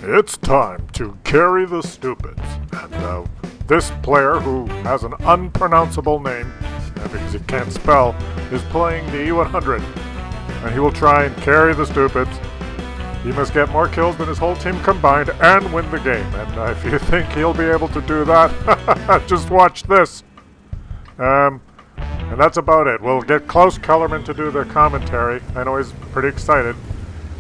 It's time to carry the stupids. And this player, who has an unpronounceable name, because he can't spell, is playing the E100. And he will try and carry the stupids. He must get more kills than his whole team combined and win the game. And if you think he'll be able to do that, just watch this. And that's about it. We'll get Klaus Kellerman to do the commentary. I know he's pretty excited.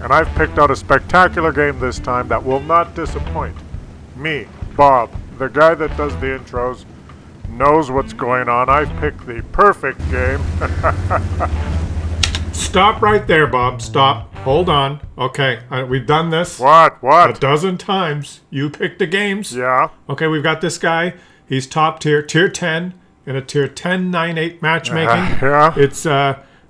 And I've picked out a spectacular game this time that will not disappoint. Me, Bob, the guy that does the intros, knows what's going on. I've picked the perfect game. Stop right there, Bob. Stop. Hold on. Okay, we've done this. What? A dozen times. You picked the games. Yeah. Okay, we've got this guy. He's top tier, tier 10, in a tier 10-9-8 matchmaking. Yeah. It's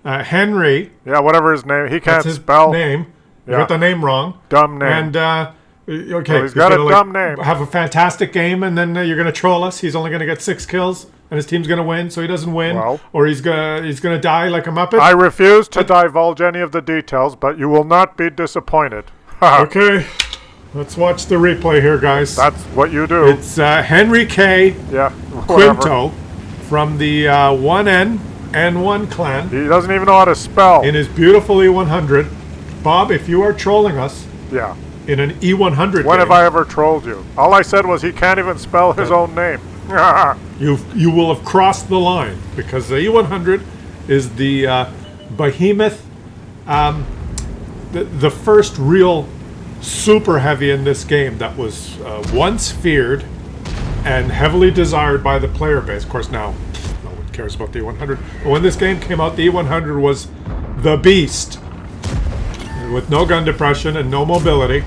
Henry. Yeah, whatever his name. He can't That's his spell. Name. You Yeah. got the name wrong. Dumb name. And, okay. Well, he's got a dumb name. Have a fantastic game, and then you're going to troll us. He's only going to get 6 kills, and his team's going to win, so he doesn't win. Well, or he's gonna die like a Muppet. I refuse to divulge any of the details, but you will not be disappointed. Okay. Let's watch the replay here, guys. That's what you do. It's Henry K. Yeah. Whatever. Quinto from the 1N N1 clan. He doesn't even know how to spell. In his beautiful E100. Bob, if you are trolling us Yeah. in an E100 When game, have I ever trolled you? All I said was he can't even spell his own name. you will have crossed the line, because the E100 is the behemoth, the first real super heavy in this game that was once feared and heavily desired by the player base. Of course, now no one cares about the E100. But when this game came out, the E100 was the beast, with no gun depression and no mobility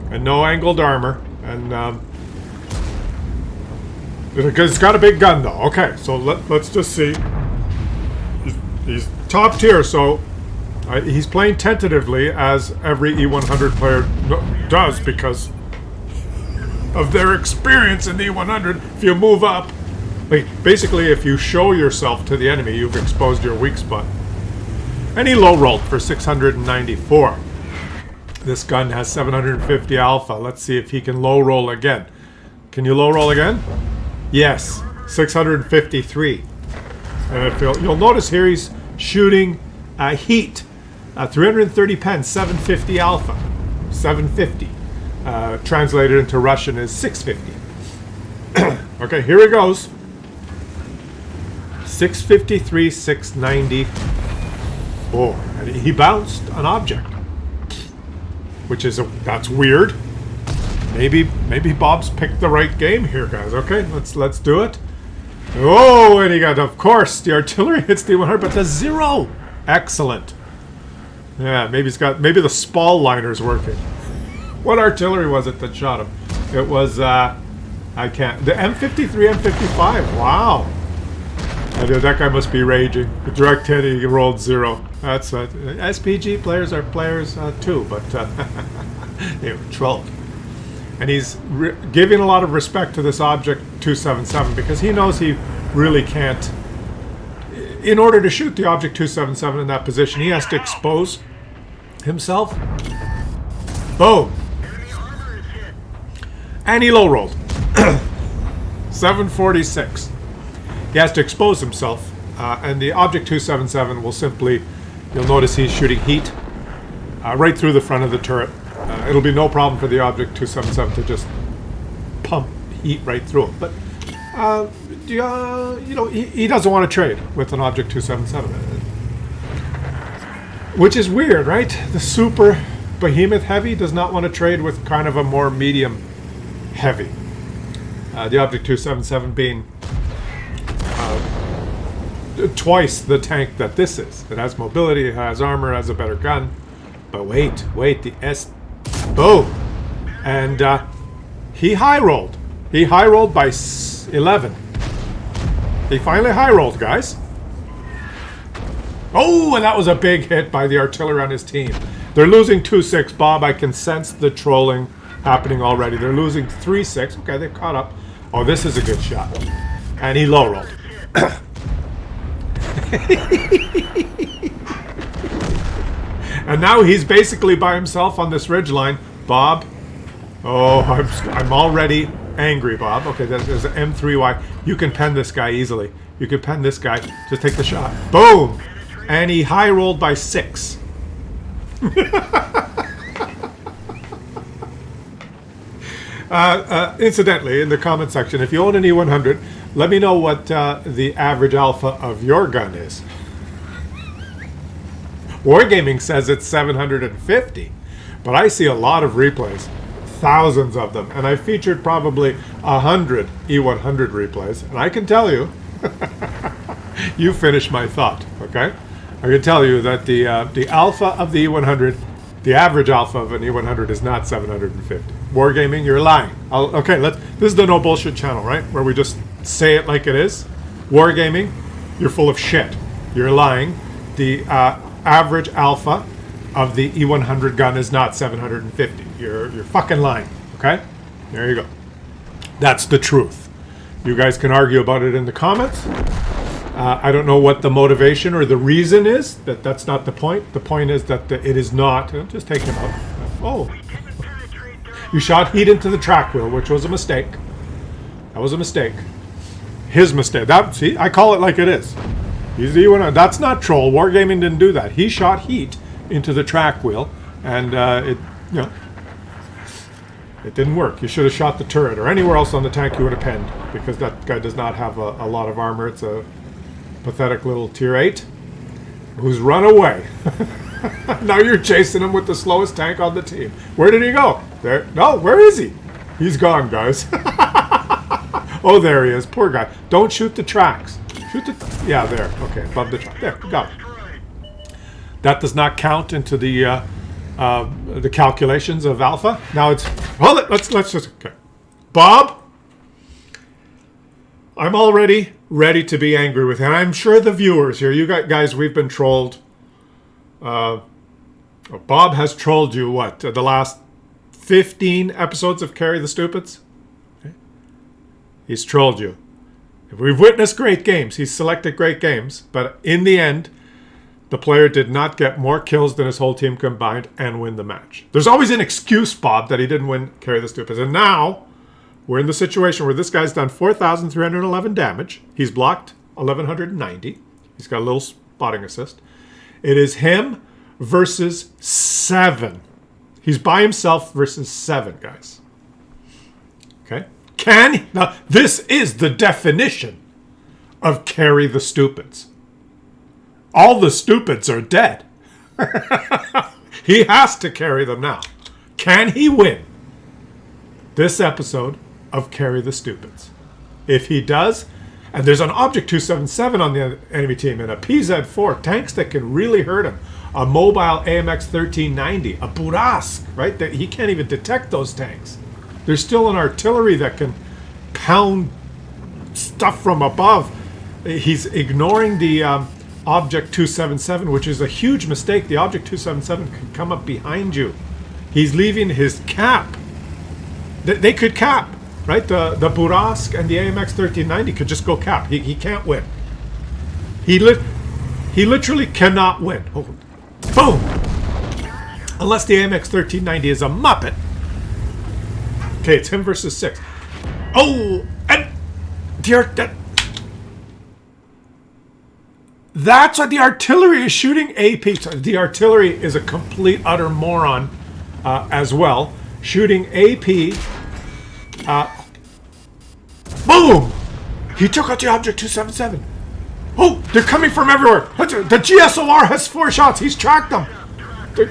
and no angled armor, and it's got a big gun though. Okay, so let's just see. He's top tier, so he's playing tentatively, as every E100 player does, because of their experience in the E100. If you move up, basically if you show yourself to the enemy, you've exposed your weak spot. And he low rolled for 694. This gun has 750 alpha. Let's see if he can low roll again. Can you low roll again? Yes, 653. And if you'll notice here, he's shooting heat. 330 pen, 750 alpha. 750. Translated into Russian is 650. Okay, here he goes. 653, 694. And he bounced an object, which is that's weird. Maybe Bob's picked the right game here, guys. Okay, let's do it. Oh, and he got, of course, the artillery hits the 100, but the 0. Excellent. Yeah, maybe the Spall liner's working. What artillery was it that shot him? It was the M53, M55. Wow. That guy must be raging. The direct hit, he rolled 0. That's SPG players are players too, but they were trolled. And he's giving a lot of respect to this Object 277, because he knows he really can't. In order to shoot the Object 277 in that position, he has to expose himself. Boom. And he low rolled. 746. He has to expose himself, and the Object 277 will simply, you'll notice he's shooting heat right through the front of the turret. It'll be no problem for the Object 277 to just pump heat right through it. But, he doesn't want to trade with an Object 277. Which is weird, right? The super behemoth heavy does not want to trade with kind of a more medium heavy. The Object 277 being twice the tank that this is. It has mobility, it has armor, it has a better gun. But wait, the S... Boom! And he high rolled. He high rolled by 11. He finally high rolled, guys. Oh, and that was a big hit by the artillery on his team. They're losing 2-6, Bob. I can sense the trolling happening already. They're losing 3-6. Okay, they've caught up. Oh, this is a good shot. And he low rolled. And now he's basically by himself on this ridgeline. Bob, Oh, I'm already angry, Bob. Okay, there's an M3Y. You can pen this guy easily. You can pen this guy. Just take the shot. Boom! And he high rolled by 6. Incidentally, in the comment section, if you own an E100, let me know what the average alpha of your gun is. WarGaming says it's 750, but I see a lot of replays, thousands of them, and I featured probably 100 E100 replays, and I can tell you, you finish my thought, okay? I can tell you that the alpha of the E100, the average alpha of an E100 is not 750. WarGaming, you're lying. Okay, this is the no bullshit channel, right? Where we just say it like it is. WarGaming, you're full of shit. You're lying. The average alpha of the E100 gun is not 750. You're fucking lying, okay? There you go. That's the truth. You guys can argue about it in the comments. I don't know what the motivation or the reason is. That's not the point. The point is that it is not. Just take him out. Oh. You shot heat into the track wheel, which was a mistake. That was a mistake. His mistake. See, I call it like it is. He's the one. That's not troll. WarGaming didn't do that. He shot heat into the track wheel, and it didn't work. You should have shot the turret or anywhere else on the tank you would have penned, because that guy does not have a lot of armor. It's a pathetic little tier 8 who's run away. Now you're chasing him with the slowest tank on the team. Where did he go? There. No, where is he? He's gone, guys. Oh, there he is. Poor guy. Don't shoot the tracks. Shoot the... Yeah, there. Okay, above the track. There, got it. That does not count into the calculations of alpha. Now it's... Hold it. Let's just... Okay. Bob? I'm already ready to be angry with him. I'm sure the viewers here, you guys, we've been trolled. Bob has trolled you, what, the last 15 episodes of Carry the Stupids? Okay. He's trolled you. We've witnessed great games. He's selected great games. But in the end, the player did not get more kills than his whole team combined and win the match. There's always an excuse, Bob, that he didn't win Carry the Stupids. And now we're in the situation where this guy's done 4,311 damage. He's blocked 1,190. He's got a little spotting assist. It is him versus 7. He's by himself versus 7, guys. Okay? Now, this is the definition of Carry the Stupids. All the stupids are dead. He has to carry them now. Can he win this episode of Carry the Stupids? If he does, and there's an Object 277 on the enemy team and a PZ4, tanks that can really hurt him, a mobile AMX 1390, a Burask, right? That he can't even detect those tanks. There's still an artillery that can pound stuff from above. He's ignoring the Object 277, which is a huge mistake. The Object 277 can come up behind you. He's leaving his cap. They could cap, right? The Burask and the AMX 1390 could just go cap. He can't win. He literally cannot win. Oh, boom! Unless the AMX 1390 is a muppet. Okay, it's him versus 6. Oh, and that's what the artillery is shooting AP. So the artillery is a complete utter moron as well. Shooting AP. Boom! He took out the Object 277. Oh, they're coming from everywhere. The GSOR has 4 shots. He's tracked them. The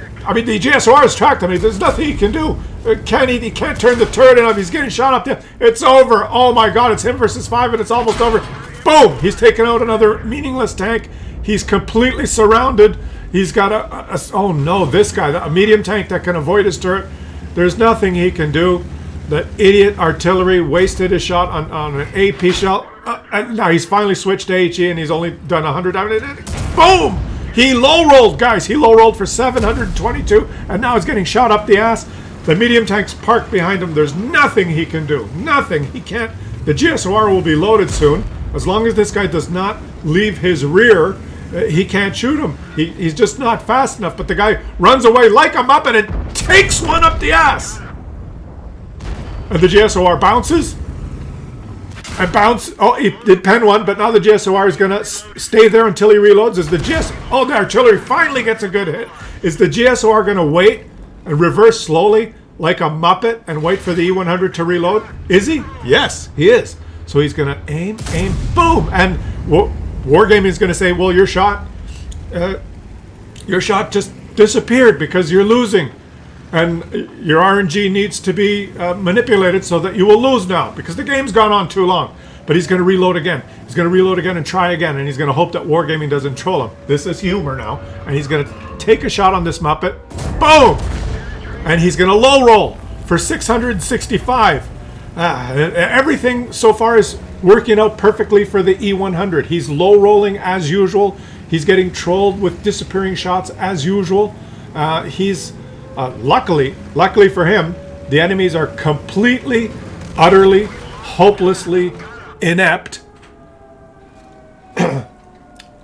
GSOR has tracked him. There's nothing he can do. He can't turn the turret enough. He's getting shot up there. It's over. Oh my God, it's him versus 5 and it's almost over. Boom! He's taken out another meaningless tank. He's completely surrounded. He's got oh no, this guy, a medium tank that can avoid his turret. There's nothing he can do. The idiot artillery wasted his shot on an AP shell. And now he's finally switched to HE and he's only done 100 damage. Boom! He low-rolled, guys. He low-rolled for 722 and now he's getting shot up the ass. The medium tank's parked behind him. There's nothing he can do. Nothing. He can't. The GSOR will be loaded soon. As long as this guy does not leave his rear, he can't shoot him. He's just not fast enough. But the guy runs away like a muppet and takes one up the ass. And the GSOR bounces. And bounce. Oh, he did pen one, but now the GSOR is going to stay there until he reloads. Oh, the artillery finally gets a good hit. Is the GSOR going to wait and reverse slowly like a Muppet and wait for the E100 to reload? Is he? Yes, he is. So he's going to aim, boom. And WarGaming is going to say, well, your shot just disappeared because you're losing. And your RNG needs to be manipulated so that you will lose now because the game's gone on too long. But he's going to reload again. He's going to reload again and try again. And he's going to hope that WarGaming doesn't troll him. This is humor now. And he's going to take a shot on this Muppet. Boom! And he's going to low roll for 665. Everything so far is working out perfectly for the E100. He's low rolling as usual. He's getting trolled with disappearing shots as usual. Luckily for him, the enemies are completely, utterly, hopelessly inept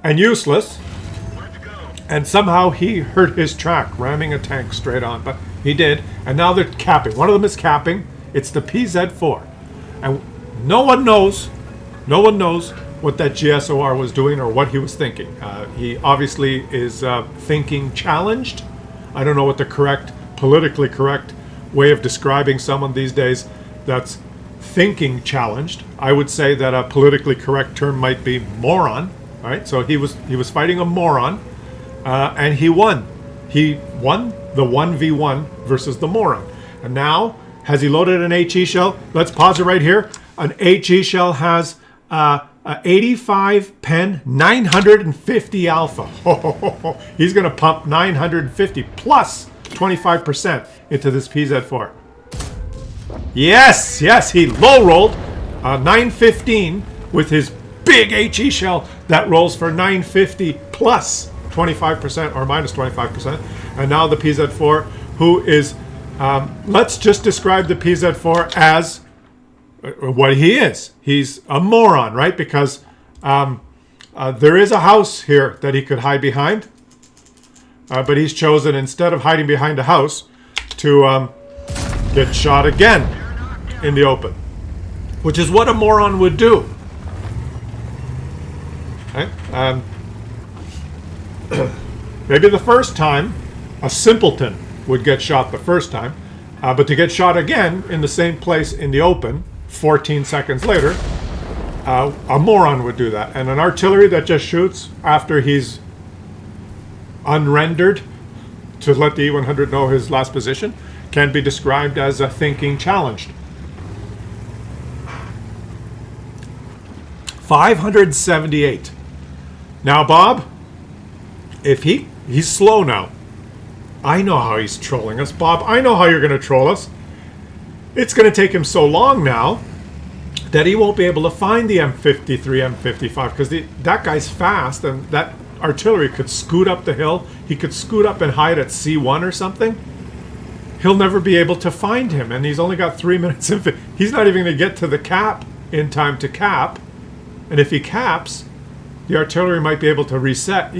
and useless. And somehow he hurt his track, ramming a tank straight on. But he did. And now they're capping. One of them is capping. It's the PZ4. And no one knows what that GSOR was doing or what he was thinking. He obviously is thinking challenged. I don't know what the politically correct way of describing someone these days that's thinking challenged. I would say that a politically correct term might be moron. Right? So he was fighting a moron, and he won. He won the 1v1 versus the moron. And now, has he loaded an HE shell? Let's pause it right here. An HE shell has 85 pen, 950 alpha. He's going to pump 950 plus 25% into this PZ4. Yes, he low rolled 915 with his big HE shell that rolls for 950 plus 25% or minus 25%. And now the PZ4, who is, let's just describe the PZ4 as what he is. He's a moron, right? Because there is a house here that he could hide behind. But he's chosen, instead of hiding behind a house, to get shot again in the open. Which is what a moron would do. Okay? Maybe the first time, a simpleton would get shot the first time. But to get shot again in the same place in the open, 14 seconds later, a moron would do that. And an artillery that just shoots after he's unrendered to let the E100 know his last position can be described as a thinking challenged. 578. Now, Bob, if he's slow now. I know how he's trolling us, Bob. I know how you're going to troll us. It's going to take him so long now that he won't be able to find the M53, M55 because that guy's fast and that artillery could scoot up the hill. He could scoot up and hide at C1 or something. He'll never be able to find him, and he's only got 3 minutes. He's not even going to get to the cap in time to cap. And if he caps, the artillery might be able to reset.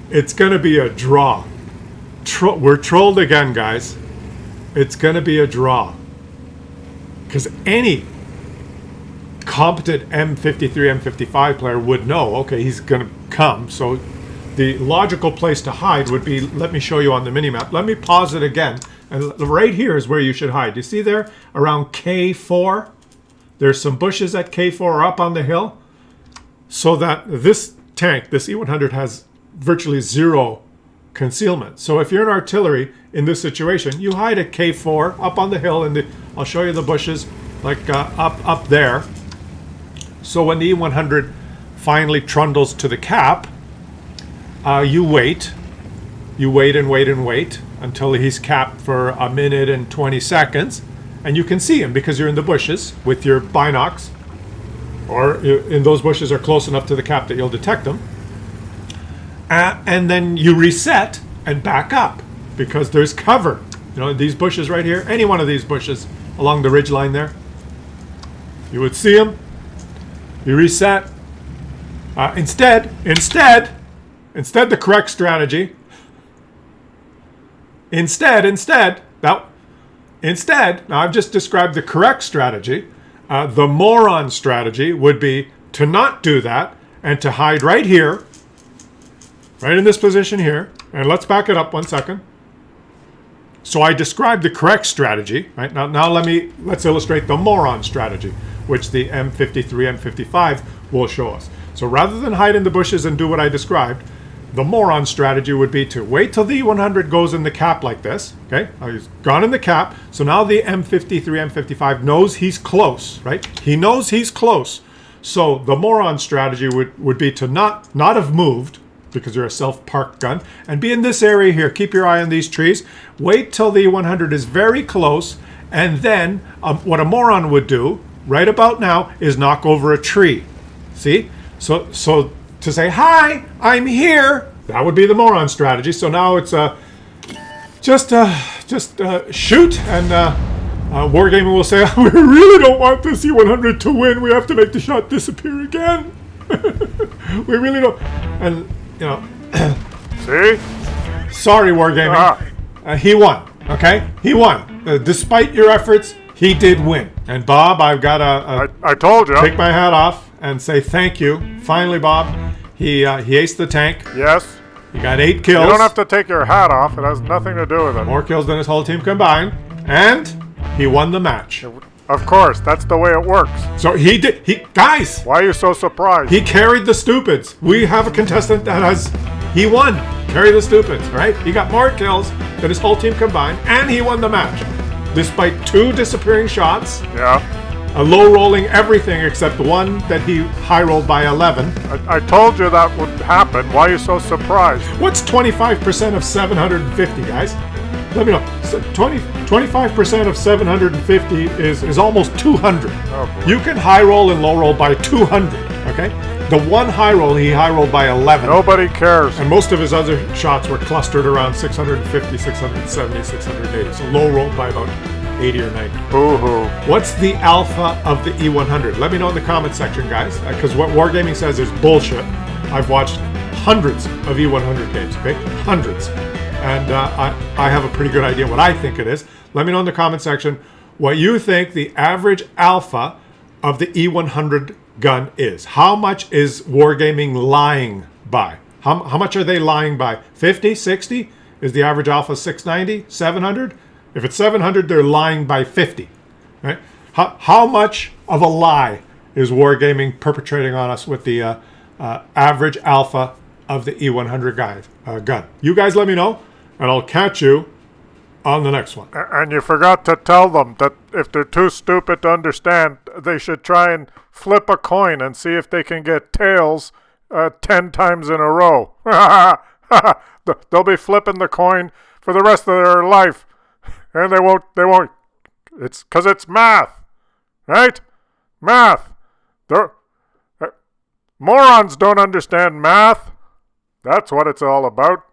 It's going to be a draw. We're trolled again, guys. It's going to be a draw. Because any competent M53, M55 player would know, okay, he's going to come. So the logical place to hide would be, let me show you on the minimap. Let me pause it again. And right here is where you should hide. You see there around K4? There's some bushes at K4 up on the hill. So that this tank, this E100, has virtually zero concealment. So if you're an artillery in this situation, you hide at K4 up on the hill, and I'll show you the bushes like up there. So when the E100 finally trundles to the cap, you wait and wait and wait until he's capped for a minute and 20 seconds, and you can see him because you're in the bushes with your binocs, or in those bushes are close enough to the cap that you'll detect them. And then you reset and back up because there's cover. You know, these bushes right here, any one of these bushes along the ridge line there, you would see them. You reset. Instead, the correct strategy. Instead, Instead, now I've just described the correct strategy. The moron strategy would be to not do that and to hide right here, right in this position here. And let's back it up 1 second. So I described the correct strategy, right? Now let's illustrate the moron strategy, which the M53, M55 will show us. So rather than hide in the bushes and do what I described, the moron strategy would be to wait till the E100 goes in the cap like this, okay? He's gone in the cap, so now the M53, M55 knows he's close, right? He knows he's close. So the moron strategy would be to not have moved, because you're a self-parked gun, and be in this area here. Keep your eye on these trees. Wait till the 100 is very close, and then what a moron would do right about now is knock over a tree. See? So to say, hi, I'm here, that would be the moron strategy. So now it's just shoot, and WarGaming will say, we really don't want this E100 to win. We have to make the shot disappear again. We really don't. And you know, See? sorry, WarGaming. He won. Okay, he won. Despite your efforts, he did win. And Bob, I've got to I told you. take my hat off and say thank you. Finally, Bob, he aced the tank. Yes. He got 8 kills. You don't have to take your hat off. It has nothing to do with it. More kills than his whole team combined, and he won the match. Of course, that's the way it works. So he did. Guys, Why are you so surprised? he carried the stupids. We have a contestant that he won. Carry the stupids, right? He got more kills than his whole team combined, and he won the match. Despite 2 disappearing shots, Yeah. low rolling everything except one that he high rolled by 11. I told you that would happen. Why are you so surprised? What's 25% of 750, guys? Let me know. So 25% of 750 is almost 200. Oh, boy. You can high roll and low roll by 200, okay? The one high roll, he high rolled by 11. Nobody cares. And most of his other shots were clustered around 650, 670, 680. So low rolled by about 80 or 90. Boo-hoo. What's the alpha of the E100? Let me know in the comment section, guys, because what WarGaming says is bullshit. I've watched hundreds of E100 games, okay? Hundreds. And I have a pretty good idea what I think it is. Let me know in the comment section what you think the average alpha of the E100 gun is. How much is WarGaming lying by? How much are they lying by? 50, 60? Is the average alpha 690, 700? If it's 700, they're lying by 50. Right? How much of a lie is WarGaming perpetrating on us with the average alpha of the E100 gun? You guys let me know, and I'll catch you on the next one. And you forgot to tell them that if they're too stupid to understand, they should try and flip a coin and see if they can get tails 10 times in a row. They'll be flipping the coin for the rest of their life. And they won't. It's because it's math. Right? Math. Morons don't understand math. That's what it's all about.